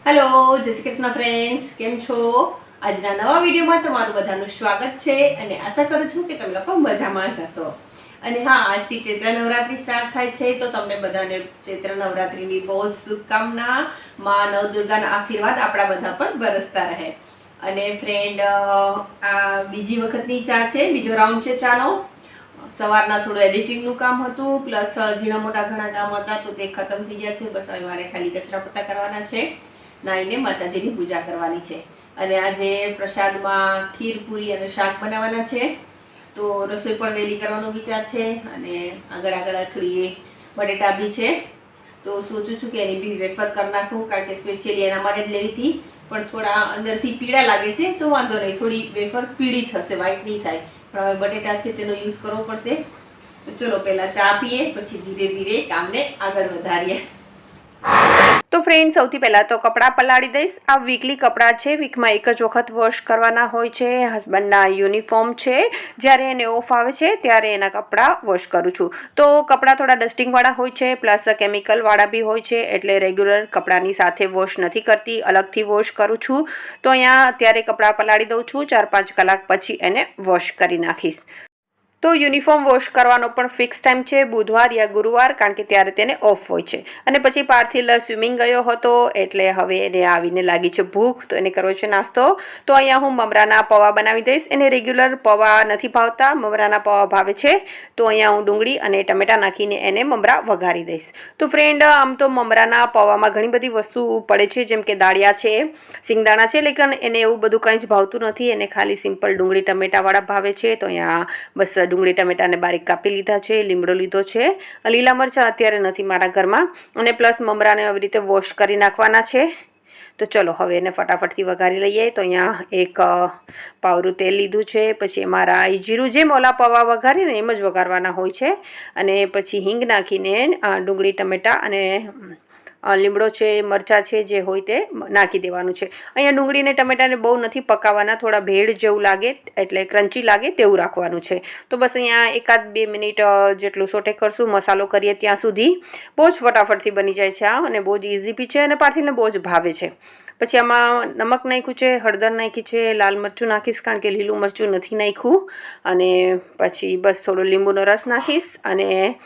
Hello, જય Shri Krishna friends, કેમ છો? આજના નવા વિડીયોમાં તમારું બધાનું સ્વાગત છે અને આશા કરું છું કે તમે લોકો મજામાં જ હશો. અને હા, આજથી ચૈત્ર નવરાત્રિ સ્ટાર્ટ થાય છે, તો તમને બધાને ચૈત્ર નવરાત્રિની બહુ જ શુભકામના. માં નવદુર્ગાના આશીર્વાદ આપણા બધા પર બરસતા રહે. અને ફ્રેન્ડ, આ બીજી વખતની ચા છે, બીજો રાઉન્ડ છે ચાનો. સવારના થોડું એડિટિંગનું કામ હતું, પ્લસ ઝીણા મોટા ઘણા કામ હતા, તો તે ખતમ થઈ ગયા છે. બસ હવે મારે ખાલી કચરા પોતા કરવાના છે, નાઈને માતાજીની પૂજા કરવાની છે. અને આજે પ્રસાદમાં ખીર પૂરી અને શાક બનાવવાના છે, તો રસોઈ પણ વહેલી કરવાનો વિચાર છે. અને આગળ થોડી બટેટા બી છે, તો સોચું છું કે એની બી વેફર કરી નાખું, કારણ કે સ્પેશિયલી એના માટે જ લેવી હતી. પણ થોડા અંદરથી પીળા લાગે છે, તો વાંધો નહીં, થોડી વેફર પીળી થશે, વ્હાઈટ નહીં થાય. પણ હવે બટેટા છે તેનો યુઝ કરવો પડશે. તો ચલો પહેલાં ચા પીએ, પછી ધીરે ધીરે કામને આગળ વધારીએ. તો ફ્રેન્ડ, સૌથી પહેલાં તો કપડાં પલાળી દઈશ. આ વીકલી કપડાં છે, વીકમાં એક જ વખત વોશ કરવાના હોય છે. હસબન્ડના યુનિફોર્મ છે, જ્યારે એને ઓફ આવે છે ત્યારે એના કપડાં વોશ કરું છું. તો કપડાં થોડા ડસ્ટિંગવાળા હોય છે, પ્લસ કેમિકલવાળા બી હોય છે, એટલે રેગ્યુલર કપડાની સાથે વોશ નથી કરતી, અલગથી વોશ કરું છું. તો અહીંયા અત્યારે કપડાં પલાળી દઉં છું, 4-5 કલાક પછી એને વોશ કરી નાખીશ. તો યુનિફોર્મ વોશ કરવાનો પણ ફિક્સ ટાઈમ છે, બુધવાર યા ગુરુવાર, કારણ કે ત્યારે તેને ઓફ હોય છે. અને પછી પાર્થિલ સ્વિમિંગ ગયો હતો, એટલે હવે એને આવીને લાગી છે ભૂખ, તો એને કરવો છે નાસ્તો. તો અહીંયા હું મમરાના પૌવા બનાવી દઈશ. એને રેગ્યુલર પૌવા નથી ભાવતા, મમરાના પૌવા ભાવે છે. તો અહીંયા હું ડુંગળી અને ટમેટા નાખીને એને મમરા વઘારી દઈશ. તો ફ્રેન્ડ, આમ તો મમરાના પૌવામાં ઘણી બધી વસ્તુ પડે છે, જેમ કે દાળિયા છે, સિંગદાણા છે, લેકિન એને એવું બધું કંઈ જ ભાવતું નથી. એને ખાલી સિમ્પલ ડુંગળી ટમેટાવાળા ભાવે છે. તો અહીંયા બસ ડુંગળી ટમેટાને બારીક કાપી લીધા છે, લીમડો લીધો છે, લીલા મરચાં અત્યારે નથી મારા ઘરમાં, અને પ્લસ મમરાને આવી રીતે વોશ કરી નાખવાના છે. તો ચલો હવે એને ફટાફટથી વઘારી લઈએ. તો અહીંયા એક પાવરું તેલ લીધું છે, પછી એમાં રાઈ જીરું, જેમ ઓલા પૌવા વઘારીને એમ જ વઘારવાના હોય છે. અને પછી હિંગ નાખીને ડુંગળી ટમેટા અને લીમડો છે, મરચાં છે, જે હોય તે નાખી દેવાનું છે. અહીંયા ડુંગળીને ટમેટાને બહુ નથી પકાવવાના, થોડા ભેળ જેવું લાગે, એટલે ક્રન્ચી લાગે તેવું રાખવાનું છે. તો બસ અહીંયા 1-2 મિનિટ જેટલું સોટે કરશું, મસાલો કરીએ ત્યાં સુધી. બહુ જ ફટાફટથી બની જાય છે આ, અને બહુ જ ઇઝી બી છે, અને પાર્થિલને બહુ જ ભાવે છે. પછી આમાં નમક નાખ્યું છે, હળદર નાખી છે, લાલ મરચું નાખીશ, કારણ કે લીલું મરચું નથી નાખ્યું. અને પછી બસ થોડો લીંબુનો રસ નાખીશ. અને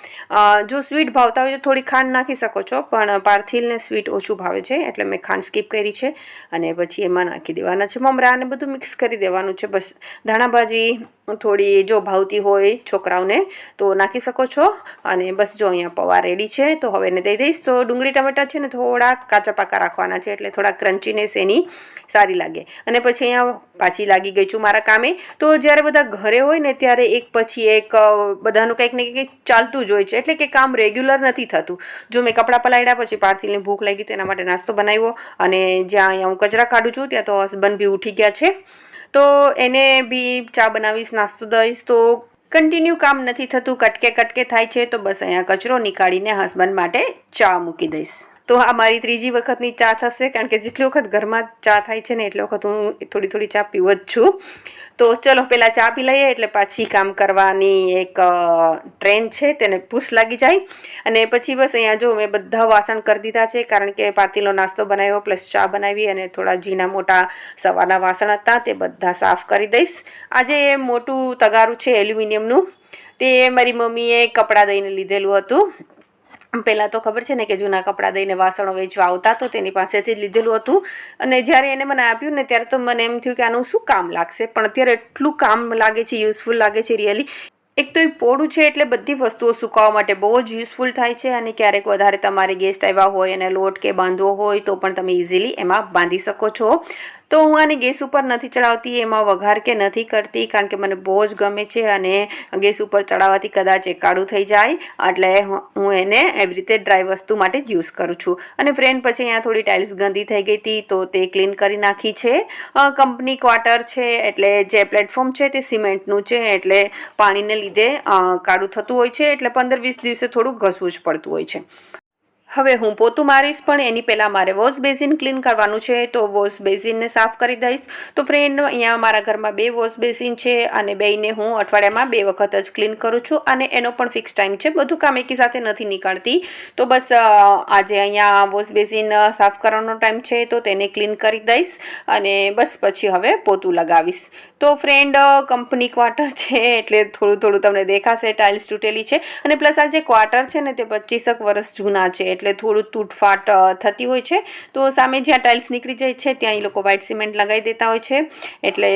જો સ્વીટ ભાવતા હોય તો થોડી ખાંડ નાખી શકો છો, પણ પાર્થિલને સ્વીટ ઓછું ભાવે છે, એટલે મેં ખાંડ સ્કીપ કરી છે. અને પછી એમાં નાખી દેવાના છે મમરા, અને બધું મિક્સ કરી દેવાનું છે. બસ ધાણાભાજી થોડી જો ભાવતી હોય છોકરાઓને તો નાખી શકો છો. અને બસ જો અહીંયા પૌવા રેડી છે, તો હવે એને દઈ દઈશ. તો ડુંગળી ટમેટા છે ને થોડા કાચા પાકા રાખવાના છે, એટલે થોડા ક્રન્ચીનેસ એની સારી લાગે. અને પછી અહીંયા પાછી લાગી ગઈ છું મારા કામે. તો જ્યારે બધા ઘરે હોય ને ત્યારે એક પછી એક બધાનું કંઈક ને કંઈક ચાલતું જ હોય છે, એટલે કે કામ રેગ્યુલર નથી થતું. જો મેં કપડાં પલાળ્યા, પછી પાર્થિલને ભૂખ લાગી તો એના માટે નાસ્તો બનાવ્યો. અને જ્યાં અહીંયા હું કચરા કાઢું છું ત્યાં તો હસબન્ડ બી ઉઠી ગયા છે, તો એને બી ચા બનાવીશ, નાસ્તો દઈશ. તો કન્ટિન્યુ કામ નથી થતું, કટકે થાય છે. તો બસ અહીંયા કચરો નીકાળીને હસબન્ડ માટે ચા મૂકી દઈશ. તો આ મારી ત્રીજી વખતની ચા થશે, કારણ કે જેટલી વખત ઘરમાં ચા થાય છે ને એટલી વખત હું થોડી ચા પીવું જ છું. તો ચલો પહેલાં ચા પી લઈએ, એટલે પાછી કામ કરવાની એક ટ્રેન્ડ છે તેને પુશ લાગી જાય. અને પછી બસ અહીંયા જો મેં બધા વાસણ કરી દીધા છે, કારણ કે પાર્થિલનો નાસ્તો બનાવ્યો, પ્લસ ચા બનાવી, અને થોડા ઝીણા મોટા સવારના વાસણ હતા તે બધા સાફ કરી દઈશ. આજે મોટું તગારું છે એલ્યુમિનિયમનું, તે મારી મમ્મીએ કપડાં દઈને લીધેલું હતું. પહેલાં તો ખબર છે ને કે જૂના કપડાં દઈને વાસણો વેચવા આવતા, તો તેની પાસેથી જ લીધેલું હતું. અને જ્યારે એને મને આપ્યું ને ત્યારે તો મને એમ થયું કે આનું શું કામ લાગશે, પણ અત્યારે એટલું કામ લાગે છે, યુઝફુલ લાગે છે રિયલી. એક તો એ પોળું છે, એટલે બધી વસ્તુઓ સુકાવવા માટે બહુ જ યુઝફુલ થાય છે. અને ક્યારેક વધારે તમારે ગેસ્ટ આવ્યા હોય અને લોટ કે બાંધવો હોય તો પણ તમે ઇઝીલી એમાં બાંધી શકો છો. તો હું આને ગેસ ઉપર નથી ચડાવતી, એમાં વઘાર કે નથી કરતી, કારણ કે મને બહુ જ ગમે છે. અને ગેસ ઉપર ચડાવવાથી કદાચ એ કાળું થઈ જાય, એટલે હું એને એવી રીતે ડ્રાય વસ્તુ માટે જ યુઝ કરું છું. અને ફ્રેન્ડ, પછી અહીંયા થોડી ટાઇલ્સ ગંદી થઈ ગઈ હતી, તો તે ક્લીન કરી નાખી છે. કંપની ક્વાર્ટર છે, એટલે જે પ્લેટફોર્મ છે તે સિમેન્ટનું છે, એટલે પાણીને લીધે કાળું થતું હોય છે, એટલે 15-20 દિવસે થોડું ઘસવું જ પડતું હોય છે. હવે હું પોતું મારીશ, પણ એની પહેલાં મારે વોશ બેસિન ક્લીન કરવાનું છે, તો વોશ બેસિનને સાફ કરી દઈશ. તો ફ્રેન્ડ, અહીંયા મારા ઘરમાં 2 વોશ બેસિન છે અને બેયને હું અઠવાડિયામાં 2 વખત જ ક્લીન કરું છું અને એનો પણ ફિક્સ ટાઈમ છે. બધું કામ એકી સાથે નથી નીકળતી. તો બસ આજે અહીંયા વોશ બેસિન સાફ કરવાનો ટાઈમ છે, તો તેને ક્લીન કરી દઈશ અને બસ પછી હવે પોતું લગાવીશ. તો ફ્રેન્ડ, કંપની ક્વાર્ટર છે એટલે થોડું થોડું તમને દેખાશે, ટાઇલ્સ તૂટેલી છે અને પ્લસ આ જે ક્વાર્ટર છે ને તે 25 વર્ષ જૂના છે એટલે થોડું તૂટફાટ થતી હોય છે. તો સામે જ્યાં ટાઇલ્સ નીકળી જાય છે ત્યાં એ લોકો વ્હાઇટ સિમેન્ટ લગાવી દેતા હોય છે, એટલે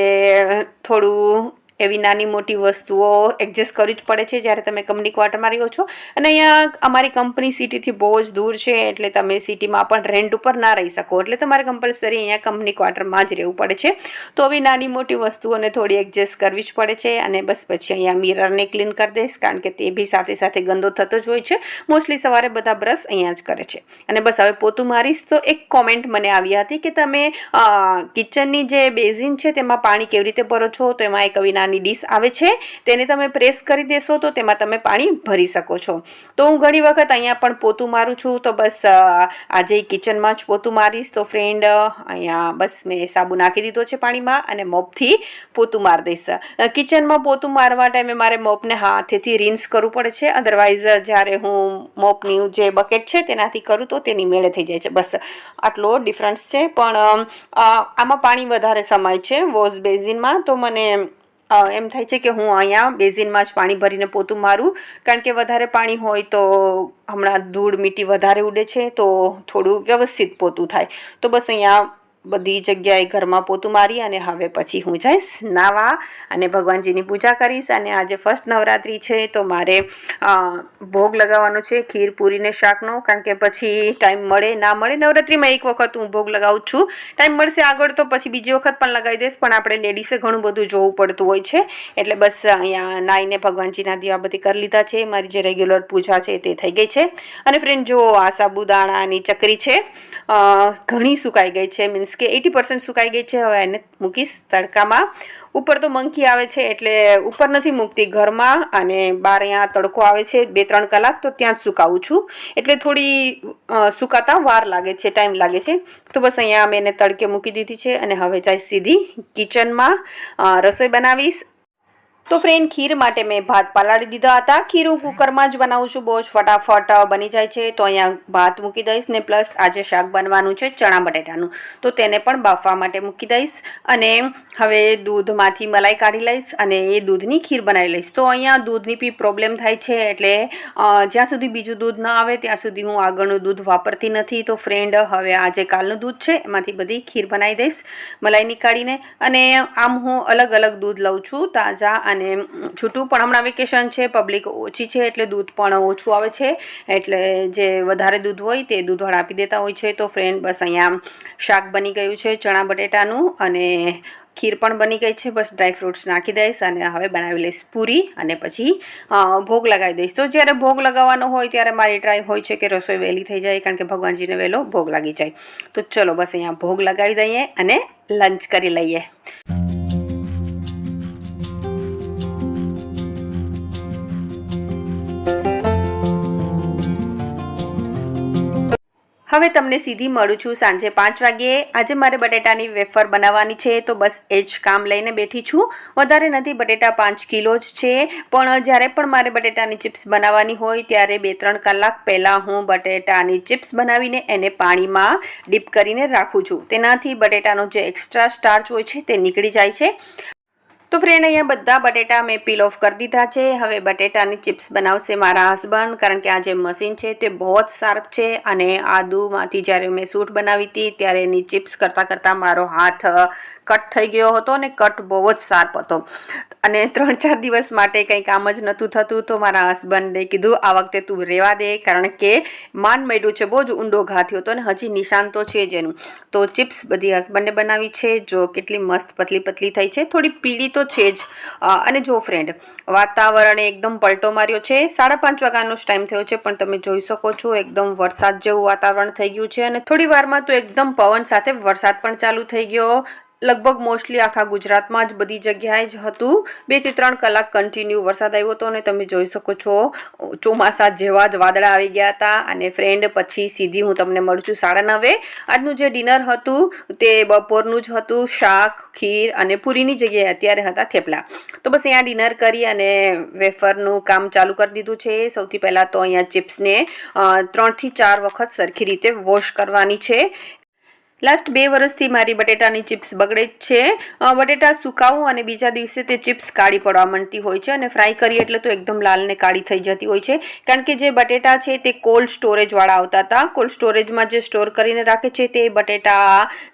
થોડું એવી નાની મોટી વસ્તુઓ એડજસ્ટ કરવી જ પડે છે જ્યારે તમે કંપની ક્વાર્ટરમાં રહ્યો છો. અને અહીંયા અમારી કંપની સિટીથી બહુ જ દૂર છે, એટલે તમે સિટીમાં પણ રેન્ટ ઉપર ના રહી શકો, એટલે તમારે કમ્પલસરી અહીંયા કંપની ક્વાર્ટરમાં જ રહેવું પડે છે. તો આવી નાની મોટી વસ્તુઓને થોડી એડજસ્ટ કરવી જ પડે છે. અને બસ પછી અહીંયા મિરરને ક્લીન કરી દઈશ, કારણ કે તે બી સાથે સાથે ગંદો થતો જ હોય છે. મોસ્ટલી સવારે બધા બ્રશ અહીંયા જ કરે છે. અને બસ હવે પોતું મારીશ. તો એક કોમેન્ટ મને આવી હતી કે તમે કિચનની જે બેઝિન છે તેમાં પાણી કેવી રીતે ભરો છો, તો એમાં એક આવી નાની ડીશ આવે છે, તેને તમે પ્રેસ કરી દેશો તો તેમાં તમે પાણી ભરી શકો છો. તો હું ઘણી વખત અહીંયા પણ પોતું મારું છું. તો બસ આજે કિચનમાં જ પોતું મારીશ. તો ફ્રેન્ડ, અહીંયા બસ મેં સાબુ નાખી દીધો છે પાણીમાં અને મોપથી પોતું મારી દઈશ. કિચનમાં પોતું મારવા ટાઈમે મારે મોપને હાથેથી રિન્સ કરવું પડે છે, અધરવાઇઝ જ્યારે હું મોપની જે બકેટ છે તેનાથી કરું તો તેની મેળે થઈ જાય છે. બસ આટલો ડિફરન્સ છે, પણ આમાં પાણી વધારે સમાય છે વોશ બેઝિનમાં. તો મને એમ થાય છે કે હું અહીંયા બેઝિનમાં જ પાણી ભરીને પોતું મારું, કારણ કે વધારે પાણી હોય તો હમણાં ધૂળ મીઠી વધારે ઉડે છે, તો થોડું વ્યવસ્થિત પોતું થાય. તો બસ અહીંયા બધી જગ્યાએ ઘરમાં પોતું મારી અને હવે પછી હું જઈશ નાવા અને ભગવાનજીની પૂજા કરીશ. અને આજે ફર્સ્ટ નવરાત્રિ છે, તો મારે ભોગ લગાવવાનો છે ખીર પૂરીને શાકનો, કારણ કે પછી ટાઈમ મળે ના મળે. નવરાત્રિમાં એક વખત હું ભોગ લગાવું છું, ટાઈમ મળશે આગળ તો પછી બીજી વખત પણ લગાવી દઈશ, પણ આપણે લેડીઝે ઘણું બધું જોવું પડતું હોય છે. એટલે બસ અહીંયા નાઈને ભગવાનજીના દીવાબત્તી કરી લીધા છે. મારી જે રેગ્યુલર પૂજા છે તે થઈ ગઈ છે. અને ફ્રેન્ડ, જો આ સાબુદાણાની ચકરી છે, ઘણી સુકાઈ ગઈ છે, મીન્સ કે 80% સુકાઈ ગઈ છે. હવે એને મૂકીશ તડકામાં. ઉપર તો મંકી આવે છે એટલે ઉપર નથી મૂકતી ઘરમાં, અને બહાર અહીંયા તડકો આવે છે 2-3 કલાક, તો ત્યાં જ સુકાવું છું. એટલે થોડી સુકાતા વાર લાગે છે, ટાઈમ લાગે છે. તો બસ અહીંયા મેં એને તડકે મૂકી દીધી છે અને હવે જઈશ સીધી કિચનમાં રસોઈ બનાવીશ. તો ફ્રેન્ડ, ખીર માટે મેં ભાત પલાળી દીધા હતા. ખીર હું કુકરમાં જ બનાવું છું, બહુ જ ફટાફટ બની જાય છે. તો અહીંયા ભાત મૂકી દઈશ ને પ્લસ આજે શાક બનવાનું છે ચણા બટેટાનું, તો તેને પણ બાફવા માટે મૂકી દઈશ. અને હવે દૂધમાંથી મલાઈ કાઢી લઈશ અને એ દૂધની ખીર બનાવી લઈશ. તો અહીંયા દૂધની બી પ્રોબ્લેમ થાય છે, એટલે જ્યાં સુધી બીજું દૂધ ન આવે ત્યાં સુધી હું આગળનું દૂધ વાપરતી નથી. તો ફ્રેન્ડ, હવે આજે કાલનું દૂધ છે એમાંથી બધી ખીર બનાવી દઈશ મલાઈ નીકાળીને. અને આમ હું અલગ અલગ દૂધ લઉં છું, તાજા અને છૂટું. પણ હમણાં વેકેશન છે, પબ્લિક ઓછી છે એટલે દૂધ પણ ઓછું આવે છે, એટલે જે વધારે દૂધ હોય તે દૂધવાળા આપી દેતા હોય છે. તો ફ્રેન્ડ, બસ અહીંયા શાક બની ગયું છે ચણા બટેટાનું અને ખીર પણ બની ગઈ છે. બસ ડ્રાયફ્રૂટ્સ નાખી દઈશ અને હવે બનાવી લઈશ પૂરી અને પછી ભોગ લગાવી દઈશ. તો જ્યારે ભોગ લગાવવાનો હોય ત્યારે મારી ટ્રાય હોય છે કે રસોઈ વહેલી થઈ જાય, કારણ કે ભગવાનજીને વહેલો ભોગ લાગી જાય. તો ચલો બસ અહીંયા ભોગ લગાવી દઈએ અને લંચ કરી લઈએ. હવે તમને સીધી મળું છું સાંજે 5 વાગ્યે. આજે મારે બટેટાની વેફર બનાવવાની છે, તો બસ એ જ કામ લઈને બેઠી છું. વધારે નથી, બટેટા 5 કિલો જ છે. પણ જ્યારે પણ મારે બટેટાની ચિપ્સ બનાવવાની હોય ત્યારે 2-3 કલાક પહેલાં હું બટેટાની ચિપ્સ બનાવીને એને પાણીમાં ડીપ કરીને રાખું છું. તેનાથી બટેટાનો જે એક્સ્ટ્રા સ્ટાર્ચ હોય છે તે નીકળી જાય છે. તો ફ્રેન્ડ, અહીંયા બધા બટેટા મેં પીલ ઓફ કરી દીધા છે. હવે બટેટાની ચિપ્સ બનાવશે મારા હસબન્ડ, કારણ કે આ જે મશીન છે તે બહુ જ શાર્પ છે. અને આદુમાંથી જ્યારે મેં સૂટ બનાવી હતી ત્યારે એની ચિપ્સ કરતાં મારો હાથ કટ થઈ ગયો હતો અને કટ બહુ જ શાર્પ હતો, અને 3-4 દિવસ માટે કંઈ કામ જ નહોતું થતું. તો મારા હસબન્ડે કીધું આ વખતે તું રહેવા દે, કારણ કે માંડ મળ્યું છે, બહુ જ ઊંડો ઘા થયો હતો અને હજી નિશાન તો છે જ એનું. તો ચિપ્સ બધી હસબન્ડે બનાવી છે, જો કેટલી મસ્ત પતલી થઈ છે, થોડી પીળી તો છે જ. અને જો ફ્રેન્ડ, વાતાવરણે એકદમ પલટો માર્યો છે. 5:30 વાગ્યાનો ટાઈમ થયો છે, પણ તમે જોઈ શકો છો એકદમ વરસાદ જેવું વાતાવરણ થઈ ગયું છે. અને થોડી વારમાં તો એકદમ પવન સાથે વરસાદ પણ ચાલુ થઈ ગયો. લગભગ મોસ્ટલી આખા ગુજરાતમાં જ બધી જગ્યાએ જ હતું. 2 થી 3 કલાક કન્ટિન્યુ વરસાદ આવ્યો હતો અને તમે જોઈ શકો છો ચોમાસા જેવા જ વાદળા આવી ગયા હતા. અને ફ્રેન્ડ પછી સીધી હું તમને મળું છું 9:30. આજનું જે ડિનર હતું તે બપોરનું જ હતું. શાક, ખીર અને પૂરીની જગ્યાએ અત્યારે હતા થેપલા. તો બસ અહીંયા ડિનર કરી અને વેફરનું કામ ચાલુ કરી દીધું છે. સૌથી પહેલાં તો અહીંયા ચિપ્સને 3 થી 4 વખત સરખી રીતે વોશ કરવાની છે. લાસ્ટ 2 વર્ષથી મારી બટેટાની ચિપ્સ બગડે જ છે. બટેટા સુકાવું અને બીજા દિવસે તે ચિપ્સ કાળી પડવા માંડતી હોય છે અને ફ્રાય કરીએ એટલે તો એકદમ લાલ ને કાળી થઈ જતી હોય છે. કારણ કે જે બટેટા છે તે કોલ્ડ સ્ટોરેજવાળા આવતા હતા. કોલ્ડ સ્ટોરેજમાં જે સ્ટોર કરીને રાખે છે તે બટેટા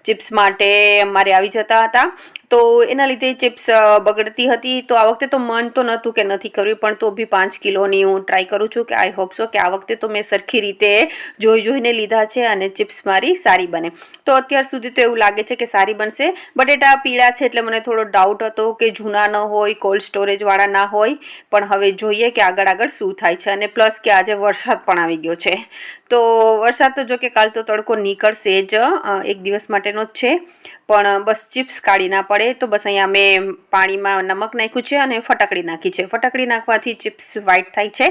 ચિપ્સ માટે અમારે આવી જતા હતા. તો એના લીધે ચિપ્સ બગડતી હતી. તો આ વખતે તો મન તો નહોતું કે નથી કરવી, પણ તો બી 5 કિલોની હું ટ્રાય કરું છું કે આઈ હોપ સો કે આ વખતે તો મેં સરખી રીતે જોઈને લીધા છે અને ચિપ્સ મારી સારી બને. તો અત્યાર સુધી તો એવું લાગે છે કે સારી બનશે. બટેટા પીળા છે એટલે મને થોડો ડાઉટ હતો કે જૂના ન હોય, કોલ્ડ સ્ટોરેજવાળા ના હોય, પણ હવે જોઈએ કે આગળ શું થાય છે. અને પ્લસ કે આજે વરસાદ પણ આવી ગયો છે. તો વરસાદ તો જો કે કાલ તો તડકો નીકળશે જ, 1 દિવસ માટેનો જ છે. પણ બસ ચિપ્સ કાઢી ના પડે તો બસ અહીંયા મેં પાણીમાં નમક નાખ્યું છે અને ફટકડી નાખી છે. ફટકડી નાખવાથી ચિપ્સ વ્હાઈટ થાય છે.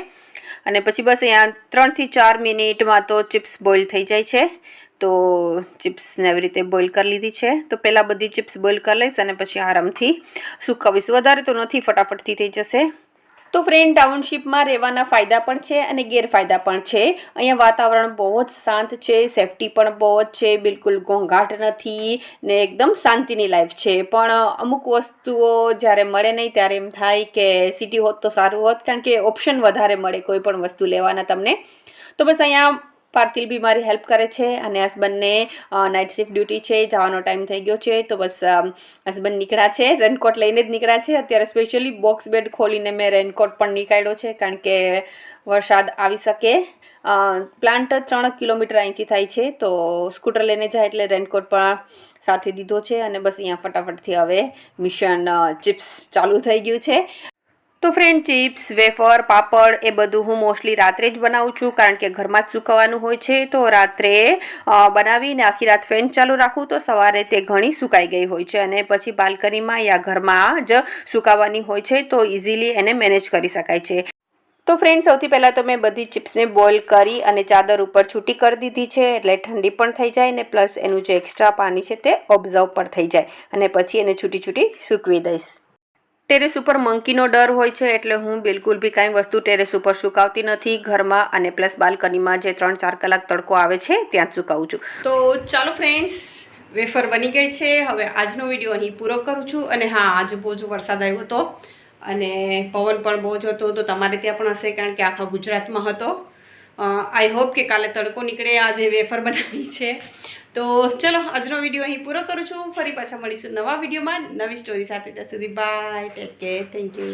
અને પછી બસ અહીંયા 3 થી 4 મિનિટમાં તો ચિપ્સ બોઇલ થઈ જાય છે. તો ચિપ્સને આવી રીતે બોઇલ કરી લીધી છે. તો પહેલાં બધી ચિપ્સ બોઇલ કરી લઈશ અને પછી આરામથી સુકવીશ. વધારે તો નથી, ફટાફટથી થઈ જશે. તો ફ્રેન્ડ, ટાઉનશીપમાં રહેવાના ફાયદા પણ છે અને ગેરફાયદા પણ છે. અહીંયા વાતાવરણ બહુ જ શાંત છે, સેફટી પણ બહુ જ છે, બિલકુલ ઘોંઘાટ નથી ને એકદમ શાંતિની લાઈફ છે. પણ અમુક વસ્તુઓ જ્યારે મળે નહીં ત્યારે એમ થાય કે સિટી હોત તો સારું હોત, કારણ કે ઓપ્શન વધારે મળે કોઈ પણ વસ્તુ લેવાના તમને. તો બસ અહીંયા પાર્થિલ બી મારી હેલ્પ કરે છે અને હસબન્ડને નાઇટ શિફ્ટ ડ્યુટી છે, જવાનો ટાઈમ થઈ ગયો છે. તો બસ હસબન્ડ નીકળ્યા છે, રેનકોટ લઈને જ નીકળ્યા છે. અત્યારે સ્પેશિયલી બોક્સ બેડ ખોલીને મેં રેનકોટ પણ નીકાળ્યો છે, કારણ કે વરસાદ આવી શકે. પ્લાન્ટ 3 કિલોમીટર અહીંથી થાય છે, તો સ્કૂટર લઈને જાય એટલે રેનકોટ પણ સાથે દીધો છે. અને બસ અહીંયા ફટાફટથી હવે મિશન ચિપ્સ ચાલુ થઈ ગયું છે. તો ફ્રેન્ડ, ચિપ્સ, વેફર, પાપડ એ બધું હું મોસ્ટલી રાત્રે જ બનાવું છું, કારણ કે ઘરમાં જ સુકવવાનું હોય છે. તો રાત્રે બનાવીને આખી રાત ફેન ચાલુ રાખું તો સવારે તે ઘણી સુકાઈ ગઈ હોય છે અને પછી બાલ્કનીમાં યા ઘરમાં જ સુકાવવાની હોય છે, તો ઇઝીલી એને મેનેજ કરી શકાય છે. તો ફ્રેન્ડ, સૌથી પહેલાં તો મેં બધી ચિપ્સને બોઇલ કરી અને ચાદર ઉપર છૂટી કરી દીધી છે, એટલે ઠંડી પણ થઈ જાય ને પ્લસ એનું જે એક્સ્ટ્રા પાણી છે તે ઓબ્ઝર્વ પણ થઈ જાય. અને પછી એને છૂટી સૂકવી દઈશ. ટેરેસ ઉપર મંકીનો ડર હોય છે એટલે હું બિલકુલ બી કાંઈ વસ્તુ ટેરેસ ઉપર સુકાવતી નથી ઘરમાં, અને પ્લસ બાલ્કનીમાં જે 3-4 કલાક તડકો આવે છે ત્યાં જ સુકાવું છું. તો ચાલો ફ્રેન્ડ્સ, વેફર બની ગઈ છે. હવે આજનો વિડીયો અહીં પૂરો કરું છું. અને હા, આજે બહુ જ વરસાદ આવ્યો હતો અને પવન પણ બહુ જ હતો. તો તમારે ત્યાં પણ હશે, કારણ કે આખા ગુજરાતમાં હતો. આઈ હોપ કે કાલે તડકો નીકળે. આજે વેફર બનાવી છે. તો ચલો, આજનો વિડીયો અહીં પૂરો કરું છું. ફરી પાછા મળીશું નવા વિડીયોમાં નવી સ્ટોરી સાથે. ત્યાં સુધી bye, take care, thank you.